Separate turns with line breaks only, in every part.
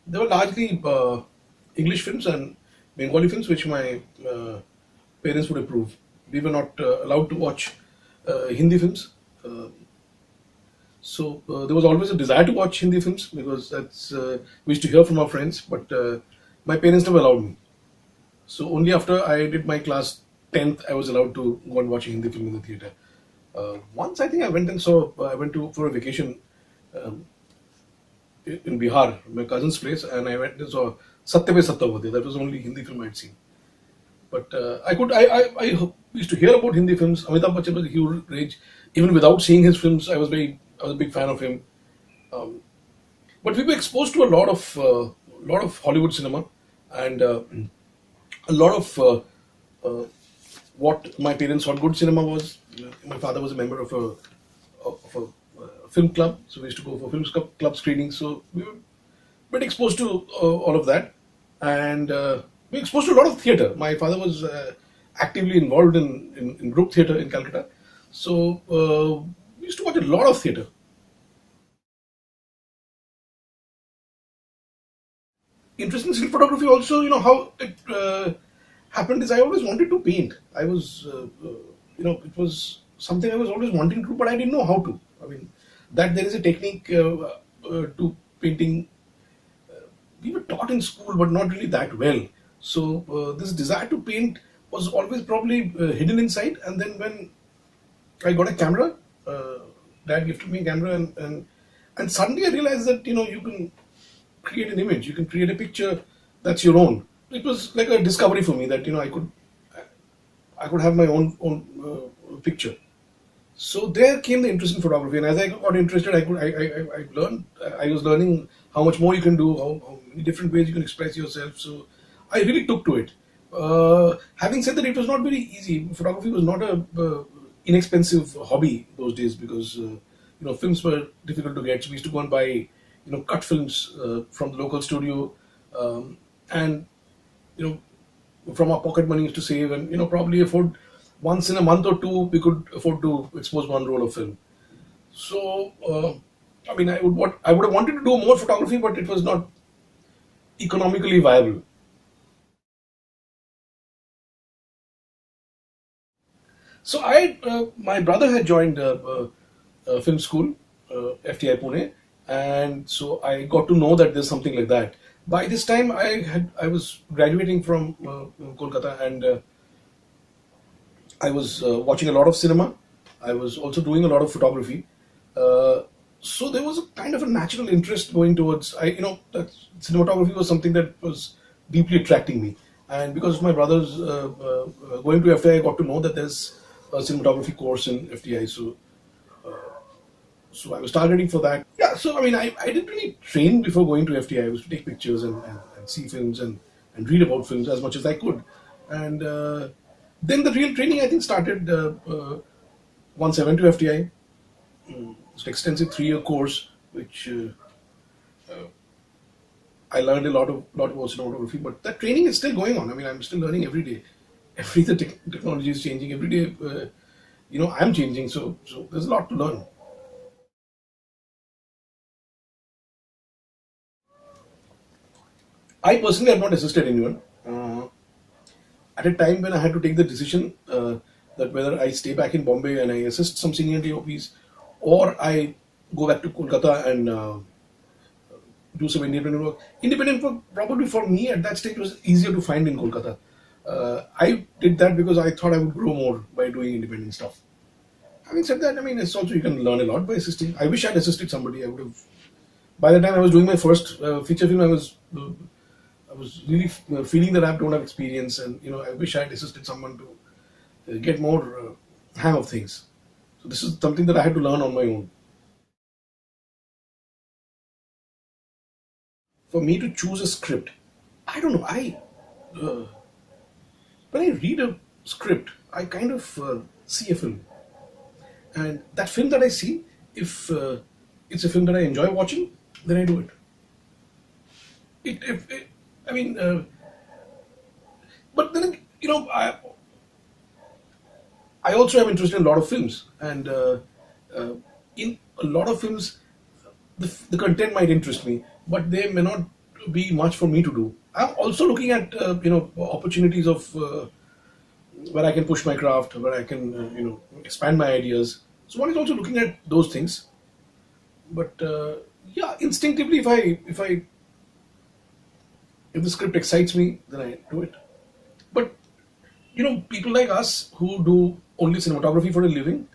They were largely English films and Bengali films, which my parents would approve. We were not allowed to watch Hindi films. Uh, so there was always a desire to watch Hindi films because that's we used to hear from our friends, but my parents never allowed me. So only after I did my class 10th, I was allowed to go and watch a Hindi film in the theater. Once I think I went and saw, I went to for a vacation um, in Bihar, my cousin's place, and I went and saw Satya Pe Satyavati. That was the only Hindi film I'd seen. But I used to hear about Hindi films. Amitabh Bachchan was a huge rage. Even without seeing his films, I was a big fan of him. Um, but we were exposed to a lot of Hollywood cinema and a lot of uh, what my parents thought good cinema was. My father was a member of a film club, so we used to go for club screenings. So we were bit exposed to all of that, and we were exposed to a lot of theatre. My father was actively involved in group theatre in Calcutta, so we used to watch a lot of theatre. Interesting still photography also. How it happened is I always wanted to paint. I was it was something I was always wanting to do, but I didn't know how to. I mean, that there is a technique to painting we were taught in school, but not really that well. So this desire to paint was always probably hidden inside. And then when I got a camera, uh, dad gifted me a camera, and suddenly I realized that you can create an image, you can create a picture that's your own. It was like a discovery for me that I could have my own picture. So there came the interest in photography, and as I got interested, I learned. I was learning how much more you can do, how many different ways you can express yourself. So I really took to it. Having said that, it was not very easy. Photography was not a inexpensive hobby those days because films were difficult to get. So we used to go and buy cut films from the local studio, and you from our pocket money used to save and probably afford once in a month or two we could afford to expose one roll of film. So I mean I would have wanted to do more photography, but it was not economically viable. So I my brother had joined film school, FTI Pune, and so I got to know that there's something like that. By this time I was graduating from Kolkata, and I was watching a lot of cinema. I was also doing a lot of photography. Uh, so there was a kind of a natural interest going towards that cinematography was something that was deeply attracting me. And because of my brothers going to FTI, I got to know that there's a cinematography course in FTI. So I was targeting for that. Yeah. So I mean, I didn't really train before going to FTI. I was to take pictures and see films and read about films as much as I could. And then the real training I think started once I went to FTI. It's an extensive 3-year course, which I learned a lot about cinematography. But that training is still going on. I mean, I'm still learning every day. Every the technology is changing every day. I'm changing. So there's a lot to learn. I personally have not assisted anyone. At a time when I had to take the decision that whether I stay back in Bombay and I assist some senior DOPs, or I go back to Kolkata and do some independent work. Independent work probably for me at that stage was easier to find in Kolkata. I did that because I thought I would grow more by doing independent stuff. Having said that, I mean, it's also you can learn a lot by assisting. I wish I'd assisted somebody. I would have. By the time I was doing my first feature film, I was really feeling that I don't have experience, and I wish I had assisted someone to get more hang of things. So this is something that I had to learn on my own. For me to choose a script, I don't know. I uh, when I read a script, I kind of see a film, and that film that I see, if it's a film that I enjoy watching, then I do it. If I mean, but then I also am interested in a lot of films, and uh, in a lot of films, the content might interest me, but they may not be much for me to do. I'm also looking at opportunities of where I can push my craft, where I can expand my ideas. So one is also looking at those things. But yeah, instinctively, if the script excites me, then I do it. But people like us who do only cinematography for a living,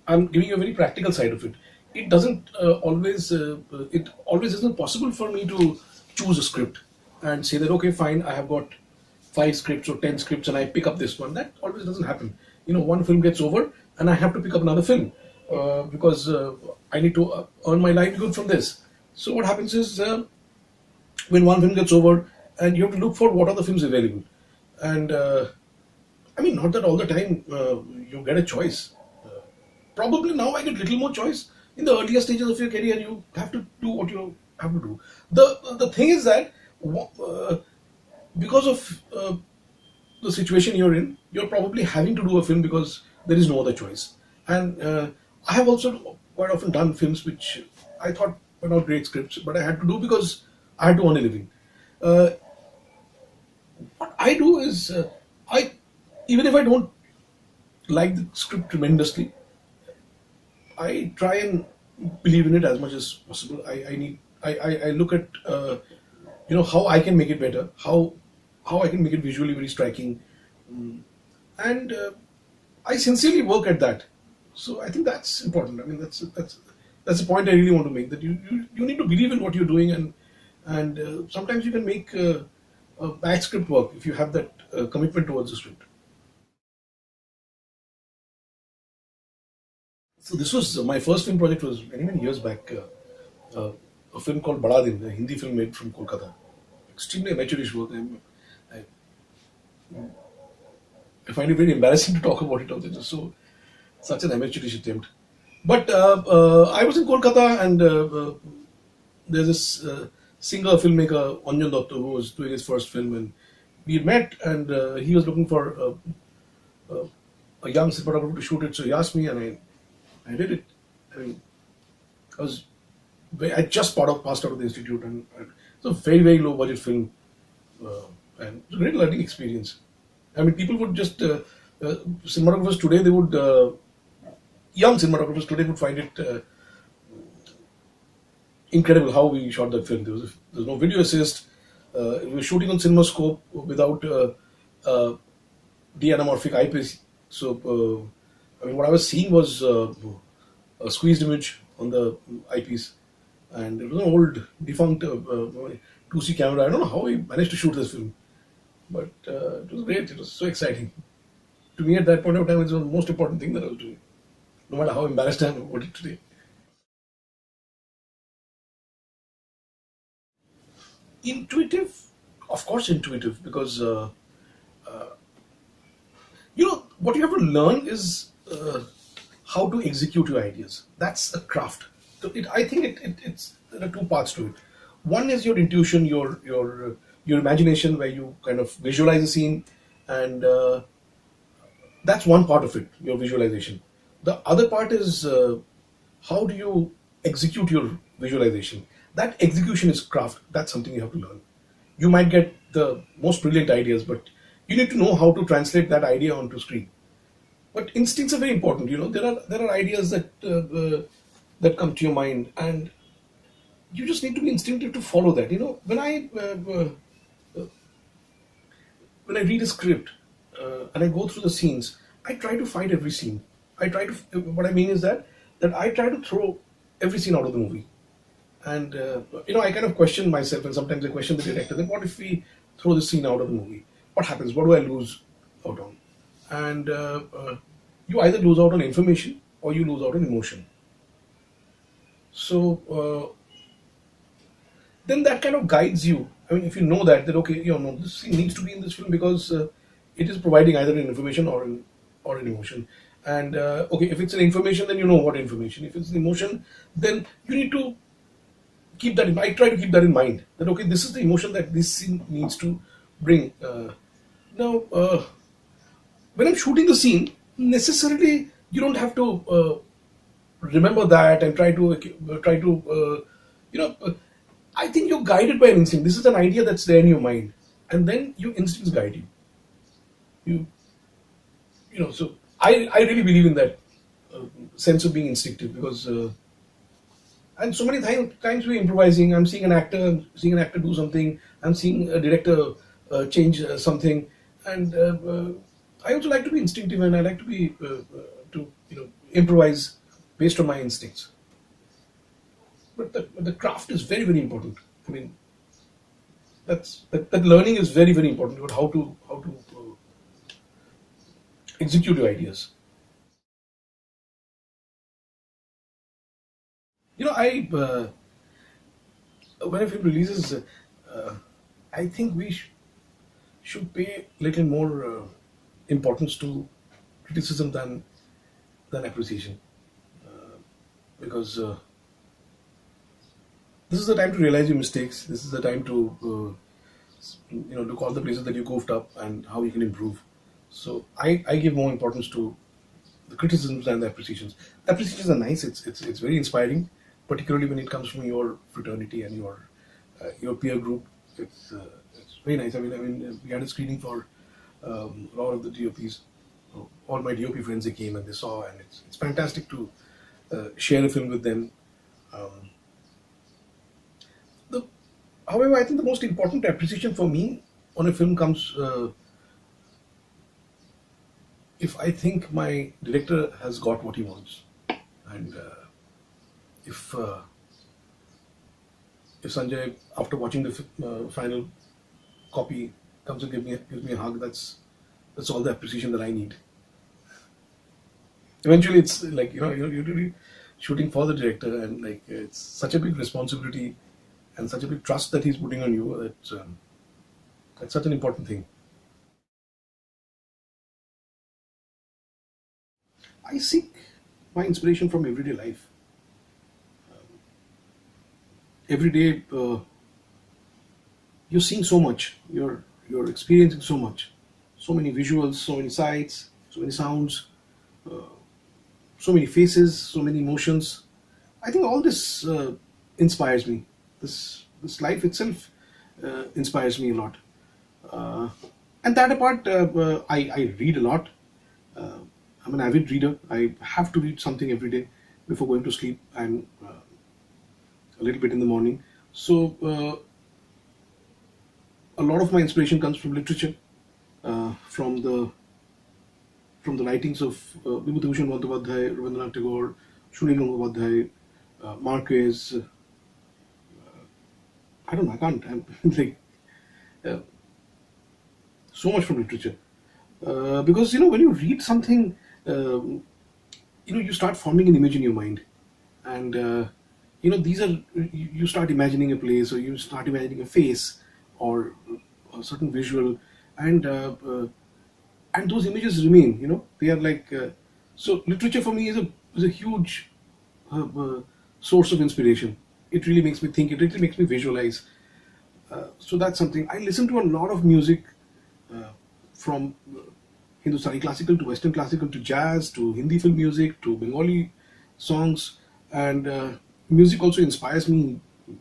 I'm giving you a very practical side of it. It doesn't it always isn't possible for me to choose a script and say that okay, fine, I have got 5 scripts or 10 scripts and I pick up this one. That always doesn't happen. One film gets over and I have to pick up another film because I need to earn my livelihood from this. So what happens is when one film gets over, and you have to look for what are the films available. And I mean, not that all the time you get a choice. Probably now I get little more choice. In the earlier stages of your career, you have to do what you have to do. The thing is that because of the situation you're in, you're probably having to do a film because there is no other choice. And I have also quite often done films which I thought were not great scripts, but I had to do because I had to earn a living. Uh, what I do is, I even if I don't like the script tremendously, I try and believe in it as much as possible. I look at how I can make it better, how I can make it visually very striking, and I sincerely work at that. So I think that's important. I mean, that's the point I really want to make. That you need to believe in what you're doing, and sometimes you can make a bad script work if you have that commitment towards the script. So this was my first film project was many years back. A film called Bada Din, a Hindi film made from Kolkata. Extremely amateurish work. I, I find it very embarrassing to talk about it. Also, just such an amateurish attempt. But I was in Kolkata, and there's this singer filmmaker Anjan Dotto who was doing his first film, and we had met, and he was looking for a young cinematographer to shoot it. So he asked me, and I did it. I mean, I was I just passed out of the institute, and it's a very low budget film, and it was a great learning experience. I mean, people would just cinematographers today they would young cinematographers today would find it incredible how we shot that film. There was no video assist. We were shooting on CinemaScope without de-anamorphic eyepiece. So I mean, what I was seeing was a squeezed image on the eyepiece, and it was an old defunct 2C camera. I don't know how we managed to shoot this film, but it was great. It was so exciting. To me, at that point of time, it was the most important thing that I was doing, no matter how embarrassed I am about it today. Intuitive, of course, intuitive, because what you have to learn is how to execute your ideas. That's a craft. So I think it's there are two parts to it. One is your intuition, your imagination, where you kind of visualize a scene, and that's one part of it, your visualization. The other part is how do you execute your visualization. That execution is craft. That's something you have to learn. You might get the most brilliant ideas, but you need to know how to translate that idea onto screen. But instincts are very important. There are ideas that come to your mind, and you just need to be instinctive to follow that. When I read a script and I go through the scenes, I try to find every scene. What I mean is that I try to throw every scene out of the movie. And I kind of question myself, and sometimes I question the director. Then what if we throw this scene out of the movie? What happens? What do I lose out on? And you either lose out on information or you lose out on emotion. So then that kind of guides you. I mean, if you know that okay, this scene needs to be in this film because it is providing either an information or an emotion. And okay, if it's an information, then you know what information. If it's an emotion, then you need to keep that in mind. I try to keep that in mind. That okay, this is the emotion that this scene needs to bring. Now, when I'm shooting the scene, necessarily you don't have to remember that and try to. I think you're guided by an instinct. This is an idea that's there in your mind, and then your instincts guide you. You So I really believe in that sense of being instinctive, because and so many times we're improvising. I'm seeing an actor do something. I'm seeing a director change something, and I also like to be instinctive, and I like to be to improvise based on my instincts. But the craft is very, very important. I mean, that learning is very, very important about how to execute your ideas. I when a film releases, I think we should pay little more importance to criticism than appreciation, because this is the time to realize your mistakes. This is the time to look all the places that you goofed up and how you can improve. So I give more importance to the criticisms and the appreciations. Appreciations are nice. It's very inspiring, particularly when it comes from your fraternity and your peer group. It's very nice. I mean, we had a screening for a lot of the DOPs. All my DOP friends, they came and they saw, and it's fantastic to share a film with them. Um, the However, I think the most important appreciation for me on a film comes if I think my director has got what he wants, and if if Sanjay, after watching the final copy, comes and gives me a hug, that's all the appreciation that I need. Eventually, it's like you're really shooting for the director, and like it's such a big responsibility and such a big trust that he's putting on you. That's such an important thing. I seek my inspiration from everyday life. Every day, you're seeing so much. You're experiencing so much. So many visuals, so many sights, so many sounds, so many faces, so many emotions. I think all this inspires me. This life itself inspires me a lot. Uh, and that apart, I read a lot. Uh, I'm an avid reader. I have to read something every day before going to sleep, and a little bit in the morning. So a lot of my inspiration comes from literature, from the writings of Vibhutibhushan Bandyopadhyay, Rabindranath Tagore, Shunin Gangotpadhyay, Marquez. I don't know. I can't. I'm like uh, so much from literature, because when you read something, um, you start forming an image in your mind, and these are you start imagining a place, or you start imagining a face, or a certain visual, and and those images remain. They are like so. Literature for me is a huge uh, source of inspiration. It really makes me think. It really makes me visualize. So that's something. I listen to a lot of music, from Hindustani classical to Western classical to jazz to Hindi film music to Bengali songs, and music also inspires me in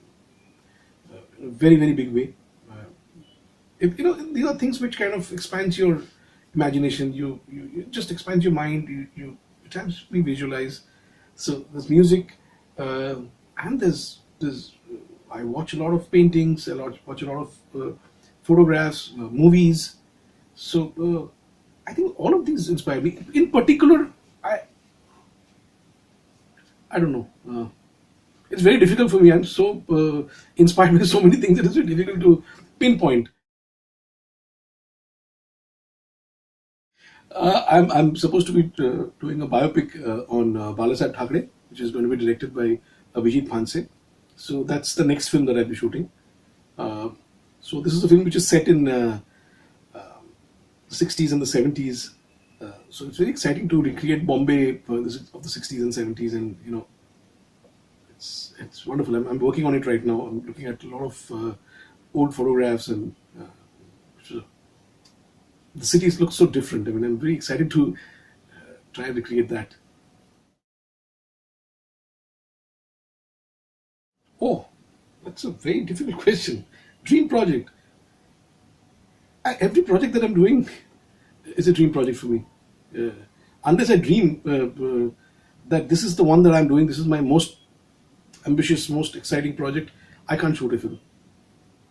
a very, very big way. Uh, these are things which kind of expands your imagination. It just expands your mind. It helps me visualize. So there's music, uh, and there's I watch a lot of paintings. Watch a lot of photographs, movies. So I think all of these inspire me. In particular, I I don't know. It's very difficult for me. I'm so inspired by so many things. It is very difficult to pinpoint. I'm supposed to be doing a biopic on Balasaheb Thackeray, which is going to be directed by Abhijit Phanse. So that's the next film that I'll be shooting. Uh, so this is a film which is set in the 60s and the 70s. So it's very exciting to recreate Bombay of the 60s and 70s, and it's wonderful. I'm working on it right now. I'm looking at a lot of old photographs, and uh, the cities look so different. I mean, I'm very excited to try and recreate that. Oh, That's a very difficult question. Dream project. Every project that I'm doing is a dream project for me. Uh, unless I dream that this is the one that I'm doing, this is my most ambitious, most exciting project, I can't shoot a film.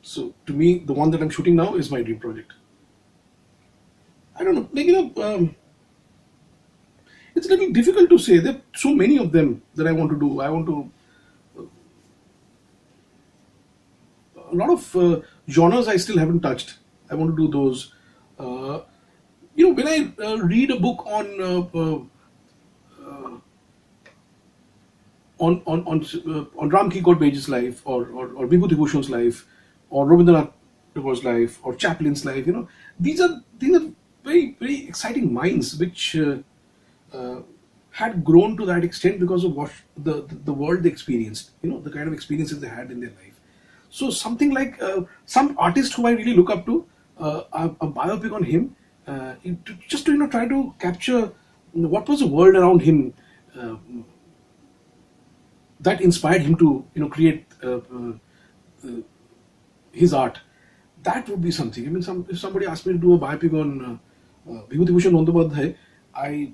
So to me, the one that I'm shooting now is my dream project. I don't know, like it's a little difficult to say. There are so many of them that I want to do. I want to a lot of genres I still haven't touched. I want to do those. Uh, when I read a book on Ram Ki Bage's life, or Vibhuti Bhushan's life, or Rabindranath Tagore's life, or Chaplin's life, these are very very exciting minds which uh, had grown to that extent because of what the world they experienced, the kind of experiences they had in their life. So something like some artist who I really look up to, a biopic on him, just to try to capture what was the world around him, uh, that inspired him to create his art. That would be something. I mean, if somebody asked me to do a biopic on Vibhuti Bhushan Bandyopadhyay, I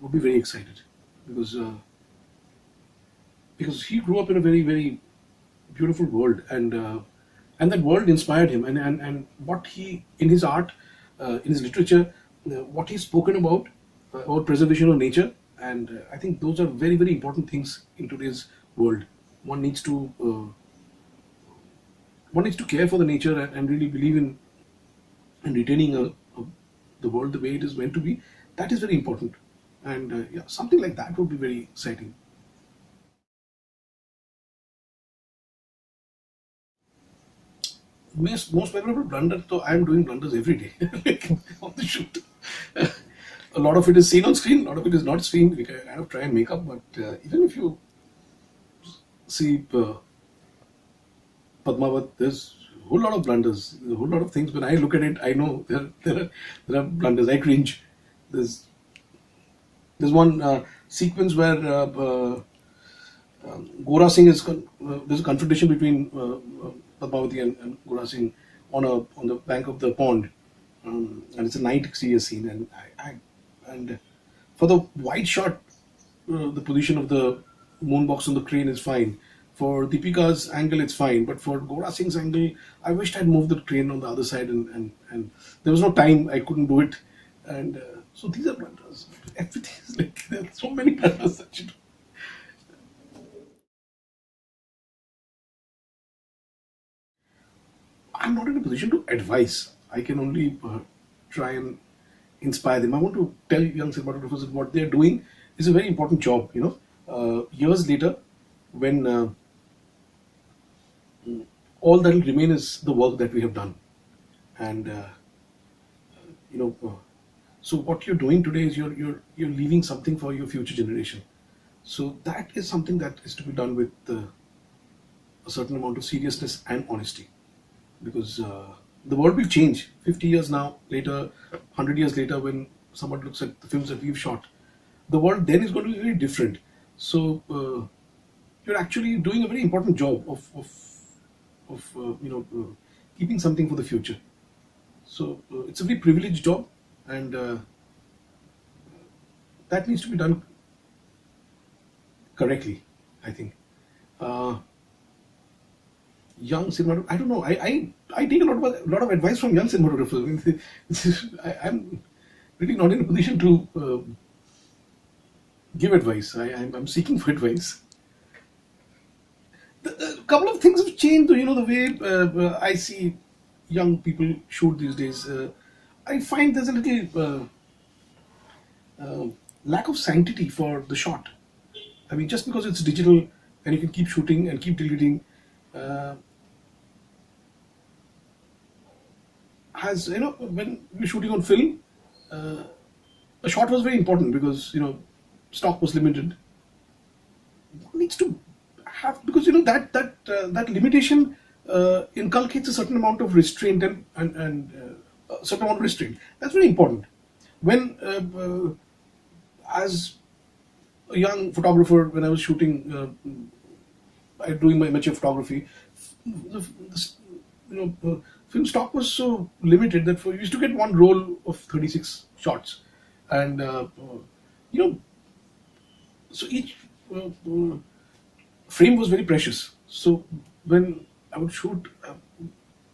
would be very excited because he grew up in a very very beautiful world, and that world inspired him, and what he in his art, in his literature, what he's spoken about preservation of nature, and I think those are very very important things in today's world. One needs to care for the nature, and really believe in retaining the world the way it is meant to be. That is very important, and yeah, something like that would be very exciting. Most memorable blunder, so I am doing blunders every day like, on the shoot. A lot of it is seen on screen, a lot of it is not seen. We kind of try and make up, but even if you see Padmavat, there's a whole lot of blunders, a whole lot of things. When I look at it, I know there are blunders. I cringe. There's one sequence where Gora Singh there's a confrontation between Padmavati and Gora Singh on the bank of the pond, and it's a night exterior scene, and for the wide shot, the position of the moon box on the crane is fine. For Deepika's angle, it's fine, but for Gora Singh's angle, I wished I'd moved the crane on the other side, and there was no time. I couldn't do it, and so these are blunders. Everything is like there are so many blunders that you do. I'm not in a position to advise. I can only try and inspire them. I want to tell young cinematographers that what they're doing is a very important job. Years later, when all that will remain is the work that we have done, and you know, so what you're doing today is you're leaving something for your future generation. So that is something that is to be done with a certain amount of seriousness and honesty, because the world will change 50 years now later, 100 years later, when someone looks at the films that we've shot. The world then is going to be very different. So you're actually doing a very important job of keeping something for the future. So it's a very privileged job, and that needs to be done correctly, I think. Uh, Young cinematographers, I don't know. I take a lot of advice from young cinematographers. I mean, I'm really not in a position to give advice. I'm seeking for advice. A couple of things have changed. The way I see young people shoot these days. I find there's a little lack of sanctity for the shot. I mean, just because it's digital and you can keep shooting and keep deleting, uh, has when we're shooting on film, uh, a shot was very important because stock was limited. One needs to have, because that limitation inculcates a certain amount of restraint and a certain amount of restraint. That's very important. When as a young photographer, when I was shooting, doing my amateur photography, this, film stock was so limited that you used to get one roll of 36 shots, and you know, so each frame was very precious. So when I would shoot,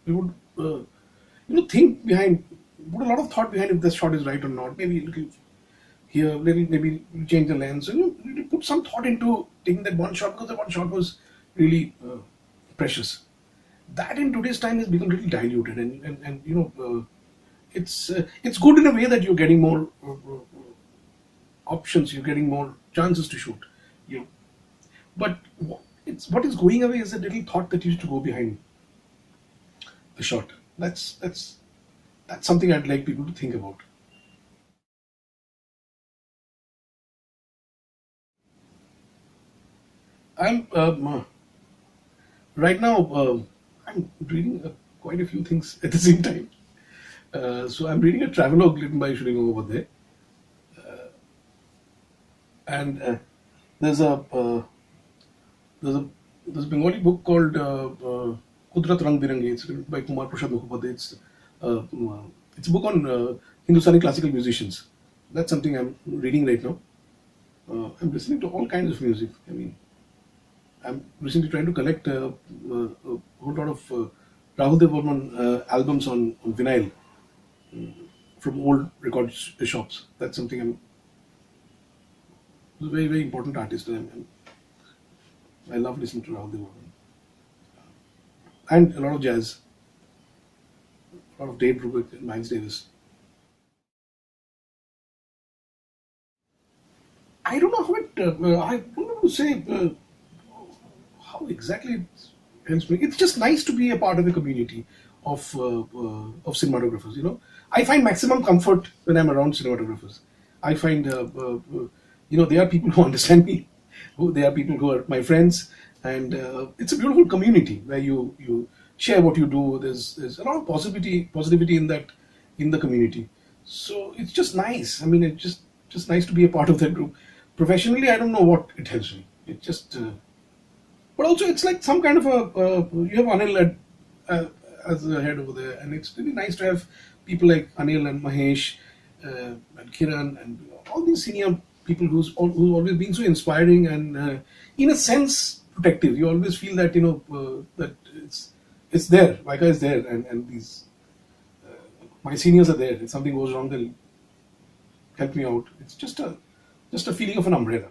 we would think behind, put a lot of thought behind if this shot is right or not. Maybe a little here, maybe change the lens. And you put some thought into taking that one shot, because that one shot was really precious. That in today's time has become a little diluted, and it's good in a way that you're getting more options, you're getting more chances to shoot. You know, but what is going away is a little thought that used to go behind the shot. That's something I'd like people to think about. I'm right now. I'm reading quite a few things at the same time. So I'm reading a travelogue written by Shringo over there, and there's a there's a there's a Bengali book called Kudrat Rang Birangi. It's written by Kumar Prasad Mukhopadhyay. It's a book on Hindustani classical musicians. That's something I'm reading right now. I'm listening to all kinds of music. I mean, I'm recently trying to collect a whole lot of Rahul Dev Burman albums on vinyl from old record shops. That's something he's a very, very important artist, and I love listening to Rahul Dev Burman. And a lot of jazz, a lot of Dave Brubeck and Miles Davis. I don't know how it. I don't know to say how exactly it helps me. It's just nice to be a part of a community of cinematographers. I find maximum comfort when I'm around cinematographers. I find they are people who understand me. They are people who are my friends, and it's a beautiful community where you share what you do. There's a lot of positivity in the community. So it's just nice. I mean, it's just nice to be a part of that group. Professionally, I don't know what it helps me. It just, but also it's like some kind of you have Anil as the head over there, and it's really nice to have people like Anil and Mahesh and Kiran and all these senior people who's always been so inspiring and in a sense protective. You always feel that that it's there. WICA is there, and these my seniors are there. If something goes wrong, they'll help me out. It's just a feeling of an umbrella.